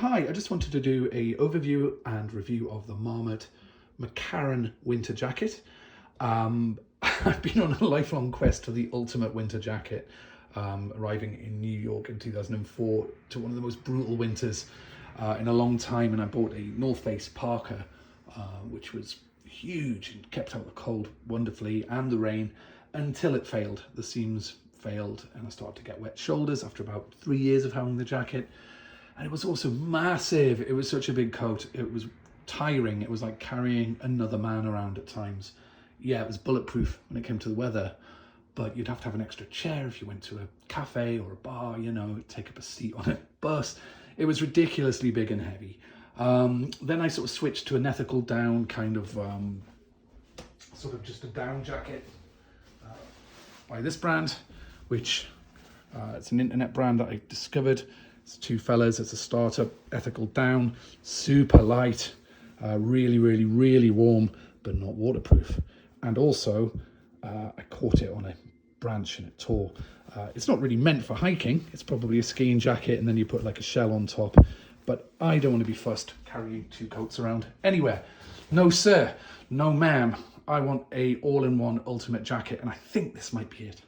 hi, I just wanted to do a overview and review of the Marmot McCarren winter jacket. I've been on a lifelong quest for the ultimate winter jacket, arriving in New York in 2004 to one of the most brutal winters in a long time, and I bought a North Face Parker, which was huge and kept out the cold wonderfully and the rain until it failed. The seams failed and I started to get wet shoulders after about 3 years of having the jacket. And it was also massive. It was such a big coat. It was tiring. It was like carrying another man around at times. Yeah, it was bulletproof when it came to the weather, but you'd have to have an extra chair if you went to a cafe or a bar, you know, take up a seat on a bus. It was ridiculously big and heavy. Then I sort of switched to an ethical down kind of, sort of just a down jacket by this brand, which it's an internet brand that I discovered. It's two fellas, it's a startup, ethical down, super light, really, really, really warm, but not waterproof. And also, I caught it on a branch and it tore. It's not really meant for hiking. It's probably a skiing jacket and then you put like a shell on top. But I don't want to be fussed carrying two coats around anywhere. No sir, no ma'am. I want a all-in-one ultimate jacket, and I think this might be it.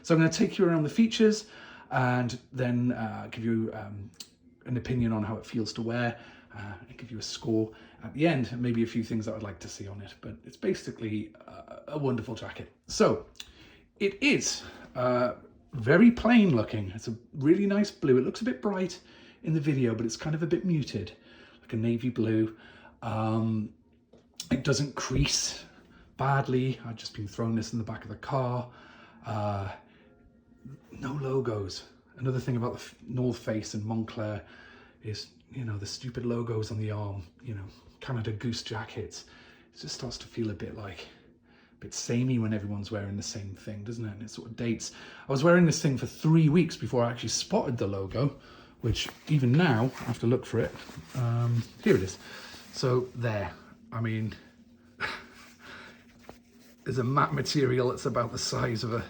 So I'm going to take you around the features and then give you an opinion on how it feels to wear, and give you a score at the end, and maybe a few things that I'd like to see on it. But it's basically a wonderful jacket. So it is very plain looking. It's a really nice blue. It looks a bit bright in the video, but it's kind of a bit muted, like a navy blue. It doesn't crease badly. I've just been throwing this in the back of the car. No logos. Another thing about the North Face and Montclair is, you know, the stupid logos on the arm, you know, Canada Goose jackets. It just starts to feel a bit samey when everyone's wearing the same thing, doesn't it? And it sort of dates. I was wearing this thing for 3 weeks before I actually spotted the logo, which even now, I have to look for it. Here it is. So there, I mean, there's a matte material that's about the size of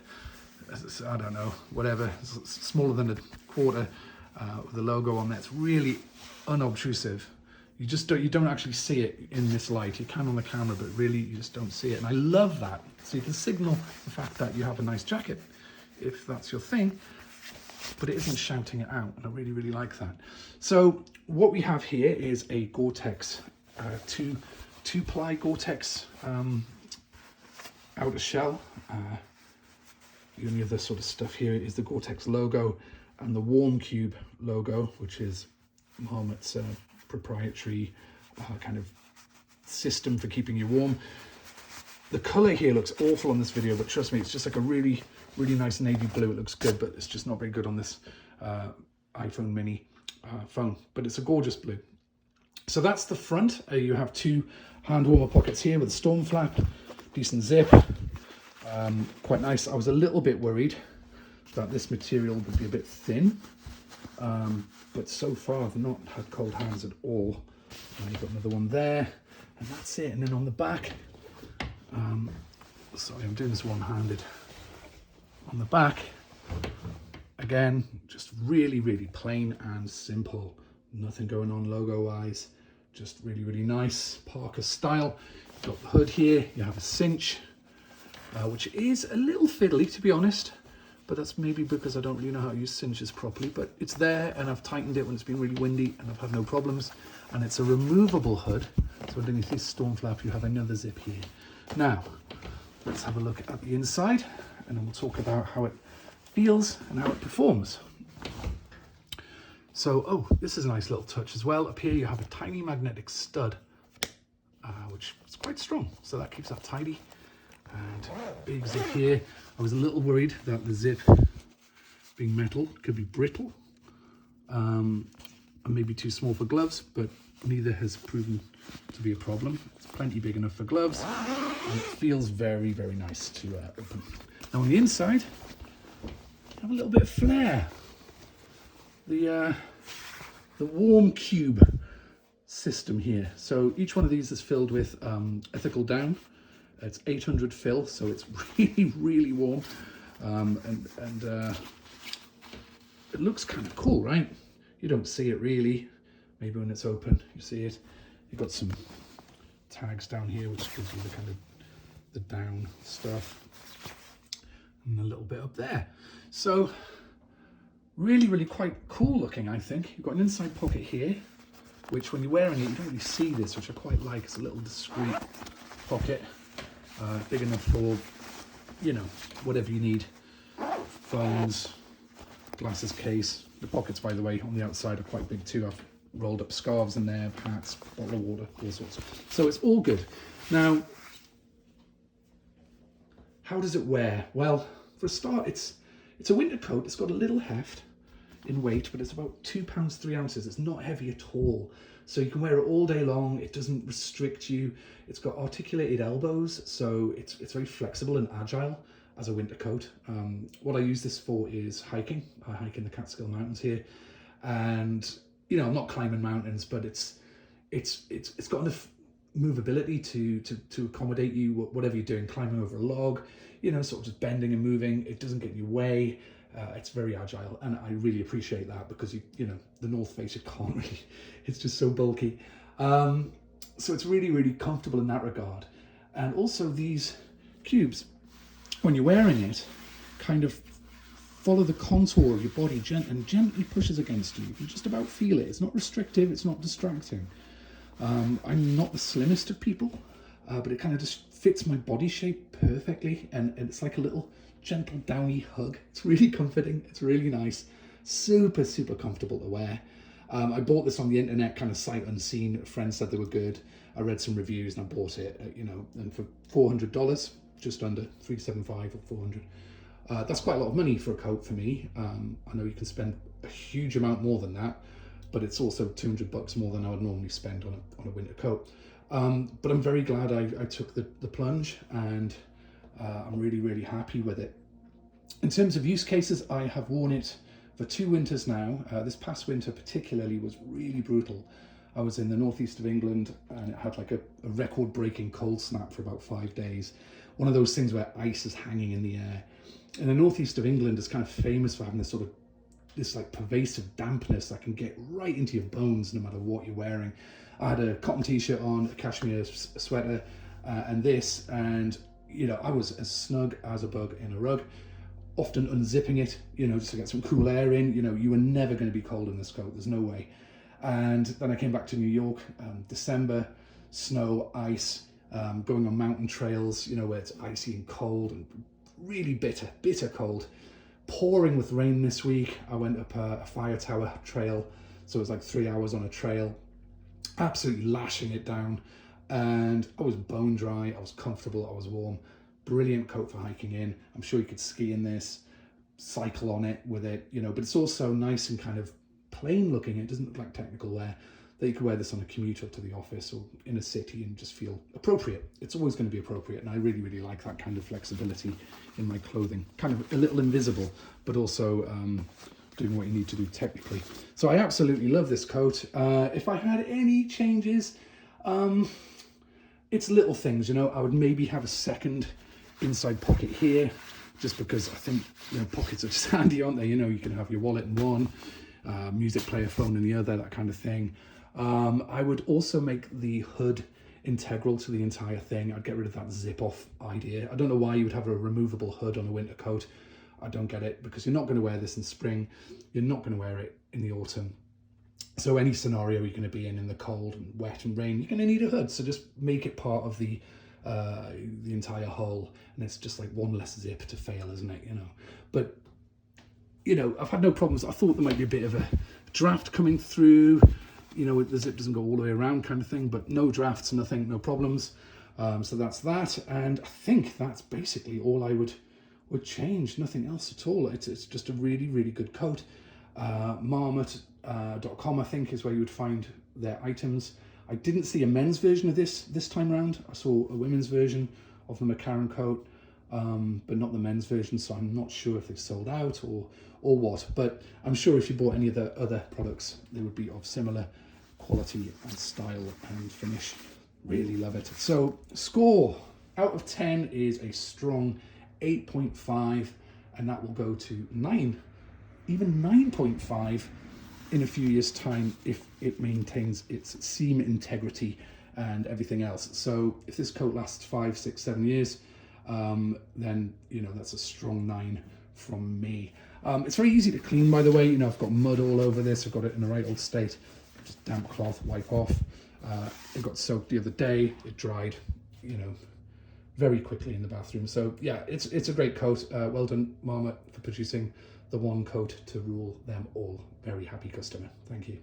I don't know, whatever, it's smaller than a quarter, with the logo on there. It's really unobtrusive. You don't actually see it in this light. You can on the camera, but really you just don't see it. And I love that. So you can signal the fact that you have a nice jacket, if that's your thing, but it isn't shouting it out. And I really, really like that. So what we have here is a Gore-Tex, two-ply Gore-Tex outer shell. The only other sort of stuff here is the Gore-Tex logo and the Warm Cube logo, which is Marmot's proprietary kind of system for keeping you warm. The colour here looks awful on this video, but trust me, it's just like a really, really nice navy blue. It looks good, but it's just not very good on this iPhone mini phone, but it's a gorgeous blue. So that's the front. You have two hand warmer pockets here with a storm flap, decent zip. Quite nice. I was a little bit worried that this material would be a bit thin, but so far I've not had cold hands at all. You've got another one there, and that's it. And then on the back, sorry, I'm doing this one-handed. On the back, again, just really, really plain and simple. Nothing going on logo-wise. Just really, really nice Parker style. You've got the hood here. You have a cinch, which is a little fiddly, to be honest, but that's maybe because I don't really know how to use cinches properly, but it's there, and I've tightened it when it's been really windy and I've had no problems. And it's a removable hood, so underneath this storm flap you have another zip here. Now let's have a look at the inside, and then we'll talk about how it feels and how it performs. So, oh, this is a nice little touch as well. Up here you have a tiny magnetic stud, which is quite strong, so that keeps that tidy. And big zip here. I was a little worried that the zip, being metal, could be brittle and maybe too small for gloves, but neither has proven to be a problem. It's plenty big enough for gloves, and it feels very, very nice to open. Now on the inside, you have a little bit of flair. The Warm Cube system here. So each one of these is filled with ethical down. It's 800 fill, so it's really, really warm, and it looks kind of cool, right? You don't see it really. Maybe when it's open, you see it. You've got some tags down here, which gives you the kind of the down stuff, and a little bit up there. So really, really quite cool looking, I think. You've got an inside pocket here, which when you're wearing it, you don't really see this, which I quite like. It's a little discreet pocket, big enough for, you know, whatever you need. Phones, glasses case. The pockets, by the way, on the outside are quite big too. I've rolled up scarves in there, hats, bottle of water, all sorts. So it's all good. Now, how does it wear? Well, for a start, it's a winter coat. It's got a little heft in weight, but it's about 2 pounds 3 ounces. It's not heavy at all. So you can wear it all day long. It doesn't restrict you. It's got articulated elbows, so it's very flexible and agile as a winter coat. What I use this for is hiking. I hike in the Catskill Mountains here, and you know, I'm not climbing mountains, but it's got enough movability to accommodate you whatever you're doing, climbing over a log, you know, sort of just bending and moving. It doesn't get in your way. It's very agile, and I really appreciate that, because you know, the North Face, you can't really, it's just so bulky. So it's really, really comfortable in that regard. And also these cubes, when you're wearing it, kind of follow the contour of your body and gently pushes against you. You can just about feel it. It's not restrictive, it's not distracting. I'm not the slimmest of people, but it kind of just fits my body shape perfectly, and it's like a little gentle downy hug. It's really comforting, it's really nice, super, super comfortable to wear. I bought this on the internet, kind of sight unseen. A friend said they were good. I read some reviews and I bought it, you know, and for $400, just under $375 or $400. That's quite a lot of money for a coat for me. I know you can spend a huge amount more than that, but it's also $200 more than I would normally spend on a winter coat. But I'm very glad I took the plunge, and I'm really, really happy with it. In terms of use cases, I have worn it for 2 winters now. This past winter particularly was really brutal. I was in the northeast of England, and it had like a record-breaking cold snap for about 5 days. One of those things where ice is hanging in the air. And the northeast of England is kind of famous for having this like pervasive dampness that can get right into your bones no matter what you're wearing. I had a cotton t-shirt on, a cashmere sweater, and this, and you know, I was as snug as a bug in a rug, often unzipping it, you know, just to get some cool air in. You know, you were never going to be cold in this coat, there's no way. And then I came back to New York, December, snow, ice, going on mountain trails, you know, where it's icy and cold and really bitter cold. Pouring with rain this week. I went up a fire tower trail, so it was like 3 hours on a trail, absolutely lashing it down, and I was bone dry, I was comfortable, I was warm. Brilliant coat for hiking in. I'm sure you could ski in this, cycle on it with it, you know, but it's also nice and kind of plain looking. It doesn't look like technical wear, that you could wear this on a commute up to the office or in a city and just feel appropriate. It's always going to be appropriate, and I really, really like that kind of flexibility in my clothing. Kind of a little invisible, but also doing what you need to do technically. So I absolutely love this coat. If I had any changes, it's little things, you know. I would maybe have a second inside pocket here, just because I think, you know, pockets are just handy, aren't they? You know, you can have your wallet in one, music player, phone in the other, that kind of thing. I would also make the hood integral to the entire thing. I'd get rid of that zip off idea. I don't know why you would have a removable hood on a winter coat. I don't get it, because you're not going to wear this in spring. You're not going to wear it in the autumn. So any scenario you're going to be in the cold and wet and rain, you're going to need a hood. So just make it part of the entire whole, and it's just like one less zip to fail, isn't it? You know, but you know, I've had no problems. I thought there might be a bit of a draft coming through, you know, the zip doesn't go all the way around kind of thing, but no drafts, nothing, no problems. So that's that, and I think that's basically all I would change. Nothing else at all. It's just a really, really good coat. Marmot.com I think is where you would find their items. I didn't see a men's version of this time round. I saw a women's version of the McCarren coat, but not the men's version, so I'm not sure if they've sold out or what, but I'm sure if you bought any of the other products, they would be of similar quality and style and finish. Really love it. So score out of 10 is a strong 8.5, and that will go to 9, even 9.5 in a few years' time if it maintains its seam integrity and everything else. So if this coat lasts 5, 6, 7 years, then that's a strong 9 from me. It's very easy to clean, by the way. I've got mud all over this. I've got it in the right old state. Just damp cloth, wipe off. It got soaked the other day. It dried, very quickly in the bathroom. So yeah, it's a great coat. Well done, Marmot, for producing the one coat to rule them all. Very happy customer. Thank you.